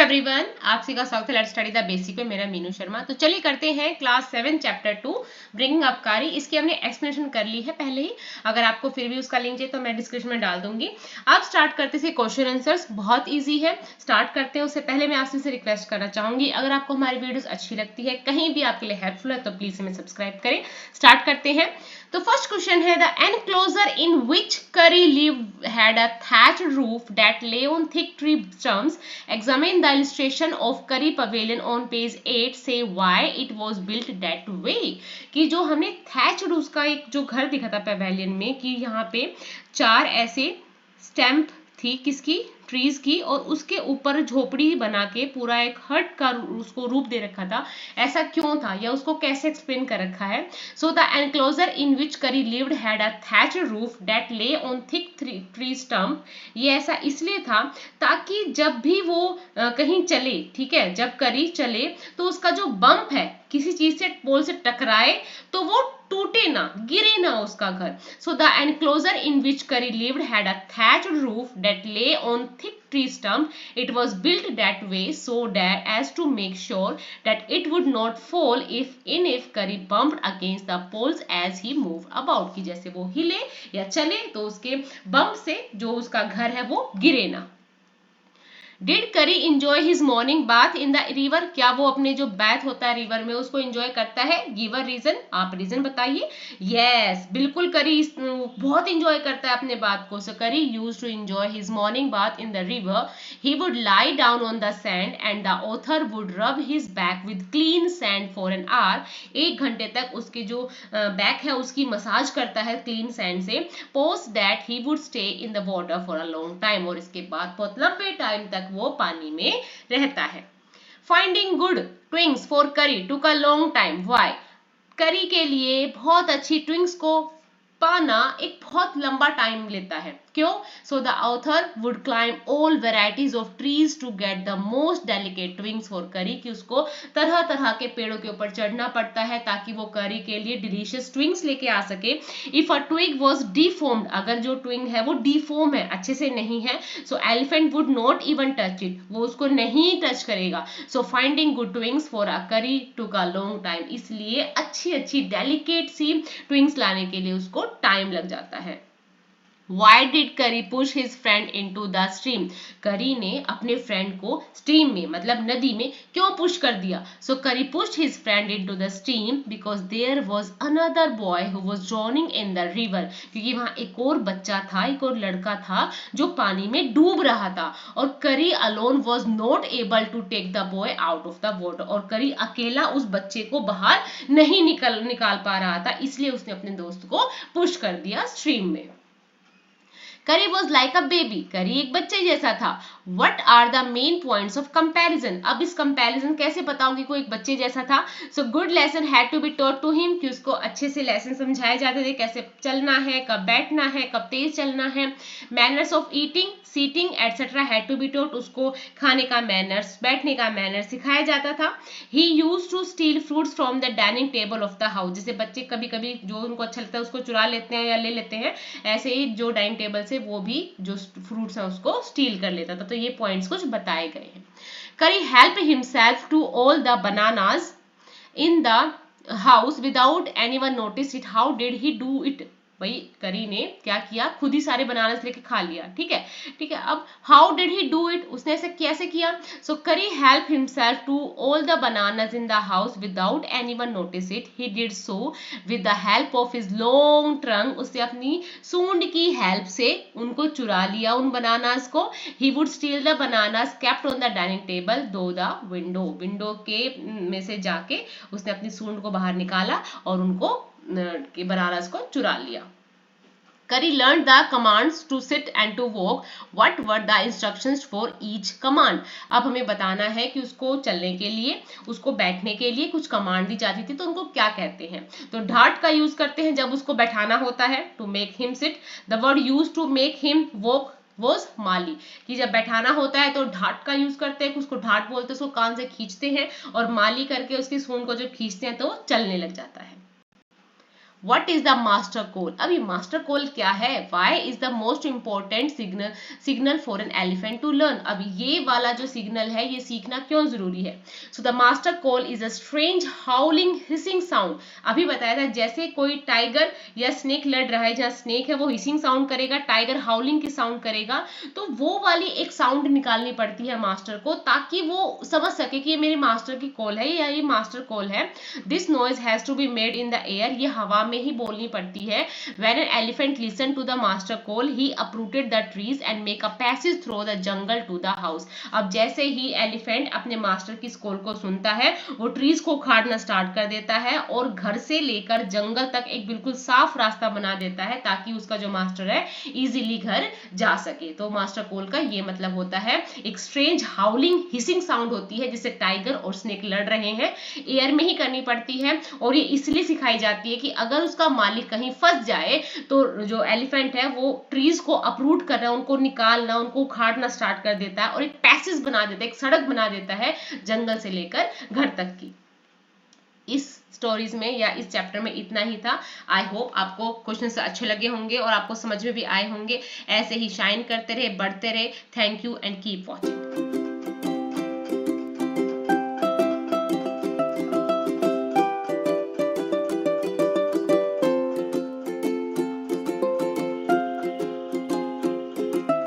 Everyone, आप सभी का स्वागत है लेट्स स्टडी द बेसिक पे। मेरा मीनू शर्मा। तो चलिए करते हैं क्लास 7 चैप्टर 2 ब्रिंगिंग अप कारी। इसकी हमने एक्सप्लेनेशन कर ली है पहले ही। अगर आपको फिर भी उसका लिंक चाहिए तो मैं डिस्क्रिप्शन में डाल दूंगी। आप स्टार्ट करते से क्वेश्चन आंसर्स बहुत ईजी है। स्टार्ट करते हैं उससे पहले मैं आपसे रिक्वेस्ट करना चाहूंगी, अगर आपको हमारी वीडियोस अच्छी लगती है, कहीं भी आपके लिए हेल्पफुल है, तो प्लीज हमें सब्सक्राइब करें। स्टार्ट करते हैं। तो फर्स्ट क्वेश्चन है, द एनक्लोजर इन विच करी live had a thatched roof that lay on thick tree stumps. Examine the illustration of Curry Pavilion on page 8. Say why it was built that way. कि जो हमने thatched उसका एक जो घर दिखा था पवेलियन में, कि यहाँ पे चार ऐसे स्टैम्प थी किसकी, ट्रीज की, और उसके ऊपर झोपड़ी बना के पूरा एक हट का उसको रूप दे रखा था। ऐसा क्यों था या उसको कैसे एक्सप्लेन कर रखा है। सो द एनक्लोजर इन विच करी lived had a thatched roof that ले ऑन थिक ट्री स्टम्प। ये ऐसा इसलिए था ताकि जब भी वो कहीं चले, ठीक है, जब करी चले तो उसका जो बम्प है किसी चीज से, पोल से टकराए तो वो टूटे ना, गिरे ना उसका घर। सो द एनक्लोजर इन विच करी lived had a thatched roof that ले on thick tree stump. It was built that way so that as to make sure that it would not fall if Curry bumped against the poles as he moved about. कि जैसे वो हिले या चले तो उसके bump से जो उसका घर है वो गिरे ना। डिड करी enjoy his morning bath in the river. क्या वो अपने जो बैथ होता है रिवर में उसको इंजॉय करता है। गिव अ रीजन, आप रीजन बताइए। यस, बिल्कुल करी बहुत इंजॉय करता है अपने बाथ को। So Kari use to enjoy his morning bath in the river. He would lie down on the sand and the author would rub his back with clean sand for an hour. 1 घंटे तक उसकी जो back है उसकी massage करता है clean sand से। Post that he would stay in the water for a long time. और इसके बाद बहुत लंबे टाइम तक वो पानी में रहता है। फाइंडिंग गुड ट्विंग्स फॉर करी took a long time. Why. करी के लिए बहुत अच्छी ट्विंग्स को पाना एक बहुत लंबा टाइम लेता है। क्यों। So the author would climb all varieties of trees to get the most delicate twigs for Kari. कि उसको तरह तरह के पेड़ों के ऊपर चढ़ना पड़ता है ताकि वो करी के लिए डिलीशियस ट्विंग्स लेके आ सके। If a twig was deformed, अगर जो ट्विंग है वो डिफॉर्म है, अच्छे से नहीं है, so elephant would not even touch it, वो उसको नहीं टच करेगा। So finding good twigs for a Kari took a long time. इसलिए अच्छी अच्छी डेलिकेट सी ट्विंग्स लाने के लिए उसको टाइम लग जाता है। Why did Curry push his friend into the stream? करी ने अपने फ्रेंड को स्ट्रीम में मतलब नदी में क्यों पुश कर दिया। So Curry pushed his friend into the stream because there was another boy who was drowning in the river. क्योंकि वहां एक और बच्चा था, एक और लड़का था जो पानी में डूब रहा था। और Curry alone was not able to take the boy out of the water. और Curry अकेला उस बच्चे को बाहर नहीं निकाल पा रहा था, इसलिए उसने अपने दोस्त को पुश कर दिया स्ट्रीम में। करी वॉज लाइक अ बेबी। करी एक बच्चे जैसा था। What are the main points of comparison. अब इस कंपेरिजन कैसे बताऊंगी कोई एक बच्चे जैसा था। So good lesson had to be taught to him, कि उसको अच्छे से लेसन समझाए जाते थे, कैसे चलना है, कब बैठना है, कब तेज चलना है। Manners of eating, seating etcetera had to be taught, उसको खाने का मैनर्स, बैठने का मैनर्स सिखाया जाता था। He use to steal fruits from the dining table of the house. जैसे बच्चे कभी कभी जो उनको अच्छा लगता है उसको चुरा लेते हैं या ले लेते हैं, ऐसे ही जो डाइनिंग टेबल से वो भी जो फ्रूट्स है उसको स्टील कर लेता था। तो ये पॉइंट्स कुछ बताए गए हैं। Kari help himself to all the bananas in the house without anyone notice it. How did he do it. भाई करी ने क्या किया, खुद ही सारे बनानास लेके खा लिया। ठीक है, ठीक है। अब how did he do it, उसने ऐसे कैसे किया। So Kari help himself to all the bananas in the house without anyone notice it. He did so with the help of his long trunk. उससे अपनी सूंड की हेल्प से उनको चुरा लिया उन बनानास को। He would steel the bananas kept on the dining table दो द विंडो। विंडो के में से जाके उसने अपनी सूंड को बाहर निकाला और उनको बनानास को चुरा लिया। Curry learned the commands to sit and to walk. What were the instructions for each command? अब हमें बताना है कि उसको चलने के लिए, उसको बैठने के लिए कुछ कमांड दी जाती थी, तो उनको क्या कहते हैं। तो ढाट का यूज करते हैं जब उसको बैठाना होता है, to make him sit. The word use to make him walk was mali, कि जब बैठाना होता है तो ढाट का यूज करते हैं, उसको ढाट बोलते हैं, उसको कान से खींचते हैं और माली करके उसकी सूंड को जब खींचते हैं तो वो चलने लग जाता है। What is the master call? अभी मास्टर कॉल क्या है? Why is the most important signal for an elephant to learn? अभी ये वाला जो सिग्नल है ये सीखना क्यों जरूरी है? So the master call is a strange हाउलिंग hissing sound. अभी बताया था जैसे कोई टाइगर या स्नेक लड़ रहा है, जहाँ स्नेक है वो हिसिंग साउंड करेगा, टाइगर हाउलिंग की साउंड करेगा, तो वो वाली एक साउंड निकालनी पड़ती है मास्टर को, ताकि वो समझ सके कि ये मेरी मास्टर की कॉल है या ये मास्टर कॉल है। This noise has to be made in the air, ये हवा में ही बोलनी पड़ती है। When an elephant listen to the master call he uprooted the trees and make a passage through the jungle to the house. अब जैसे ही एलिफेंट अपने मास्टर की कॉल को सुनता है वो ट्रीज को उखाड़ना स्टार्ट कर देता है और घर से लेकर जंगल तक एक बिल्कुल साफ रास्ता बना देता है, ताकि उसका जो मास्टर है इजीली घर जा सके। तो मास्टर कॉल का ये मतलब होता है, एक स्ट्रेंज हाउलिंग हिसिंग साउंड होती है जिसे टाइगर और स्नेक लड़ रहे हैं, एयर में ही करनी पड़ती है। और ये इसलिए सिखाई जाती है कि अगर उसका मालिक कहीं फंस जाए तो जो एलिफेंट है वो ट्रीज को अपरूट करना, उनको निकालना, उनको उखाड़ना स्टार्ट कर देता है और एक पैसेज बना देता है, एक सड़क बना देता है जंगल से लेकर घर तक की। इस स्टोरीज में या इस चैप्टर में इतना ही था। आई होप आपको क्वेश्चन अच्छे लगे होंगे और आपको समझ में भी आए होंगे। ऐसे ही शाइन करते रहे, बढ़ते रहे। Thank you and keep watching.